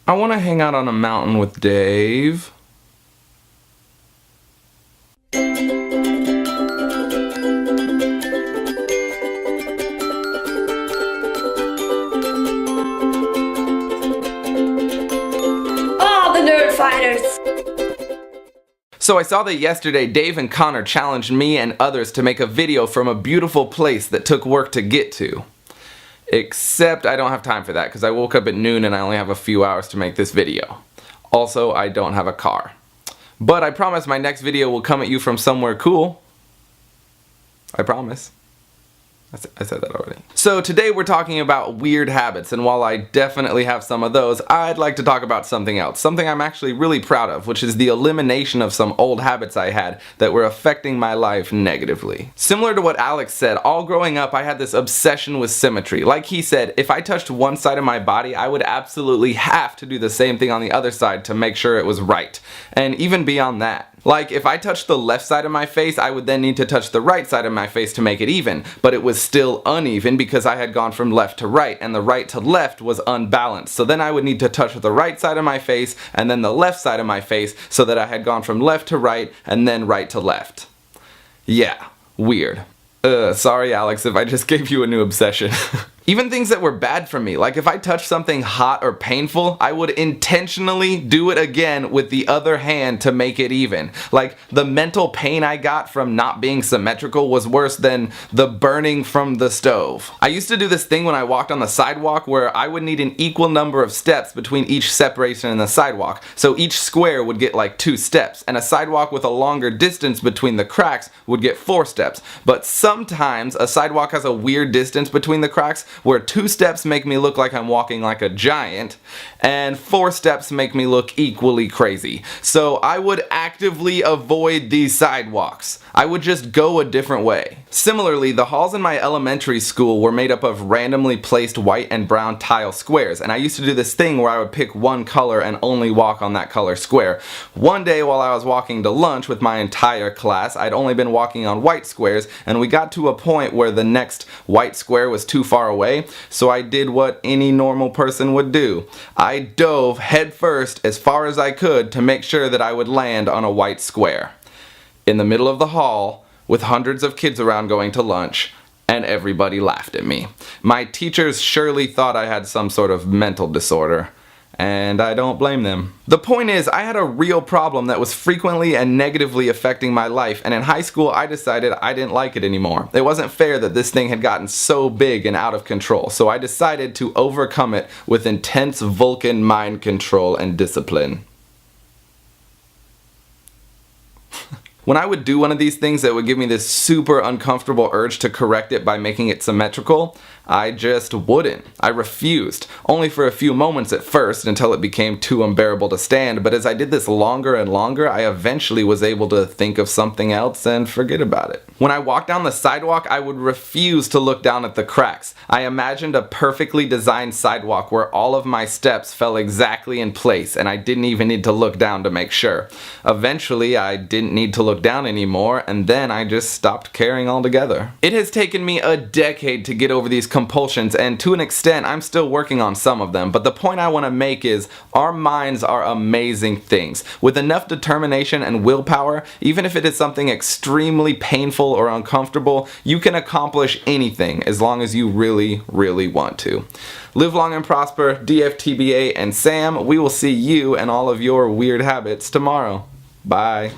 I want to hang out on a mountain with Dave. So I saw that yesterday Dave and Connor challenged me and others to make a video from a beautiful place that took work to get to. Except I don't have time for that because I woke up at noon and I only have a few hours to make this video. Also, I don't have a car. But I promise my next video will come at you from somewhere cool. I promise. I said that already. So today we're talking about weird habits, and while I definitely have some of those, I'd like to talk about something else. Something I'm actually really proud of, which is the elimination of some old habits I had that were affecting my life negatively. Similar to what Alex said, all growing up I had this obsession with symmetry. Like he said, if I touched one side of my body, I would absolutely have to do the same thing on the other side to make sure it was right. And even beyond that. Like, if I touched the left side of my face, I would then need to touch the right side of my face to make it even, but it was still uneven because I had gone from left to right, and the right to left was unbalanced. So then I would need to touch the right side of my face, and then the left side of my face, so that I had gone from left to right, and then right to left. Yeah, weird. Sorry Alex if I just gave you a new obsession. Even things that were bad for me, like if I touched something hot or painful, I would intentionally do it again with the other hand to make it even. Like, the mental pain I got from not being symmetrical was worse than the burning from the stove. I used to do this thing when I walked on the sidewalk where I would need an equal number of steps between each separation in the sidewalk. So each square would get like 2 steps, and a sidewalk with a longer distance between the cracks would get 4 steps. But sometimes a sidewalk has a weird distance between the cracks, where 2 steps make me look like I'm walking like a giant, and 4 steps make me look equally crazy. So I would actively avoid these sidewalks. I would just go a different way. Similarly, the halls in my elementary school were made up of randomly placed white and brown tile squares, and I used to do this thing where I would pick one color and only walk on that color square. One day while I was walking to lunch with my entire class, I'd only been walking on white squares, and we got to a point where the next white square was too far away, so I did what any normal person would do. I dove headfirst as far as I could to make sure that I would land on a white square. In the middle of the hall, with hundreds of kids around going to lunch, and everybody laughed at me. My teachers surely thought I had some sort of mental disorder. And I don't blame them. The point is, I had a real problem that was frequently and negatively affecting my life, and in high school I decided I didn't like it anymore. It wasn't fair that this thing had gotten so big and out of control, so I decided to overcome it with intense Vulcan mind control and discipline. When I would do one of these things that would give me this super uncomfortable urge to correct it by making it symmetrical, I just wouldn't. I refused. Only for a few moments at first, until it became too unbearable to stand, but as I did this longer and longer, I eventually was able to think of something else and forget about it. When I walked down the sidewalk, I would refuse to look down at the cracks. I imagined a perfectly designed sidewalk where all of my steps fell exactly in place, and I didn't even need to look down to make sure. Eventually, I didn't need to look down anymore, and then I just stopped caring altogether. It has taken me a decade to get over these compulsions, and to an extent I'm still working on some of them, but the point I want to make is our minds are amazing things. With enough determination and willpower, even if it is something extremely painful or uncomfortable, you can accomplish anything as long as you really, really want to. Live long and prosper, DFTBA and Sam. We will see you and all of your weird habits tomorrow. Bye.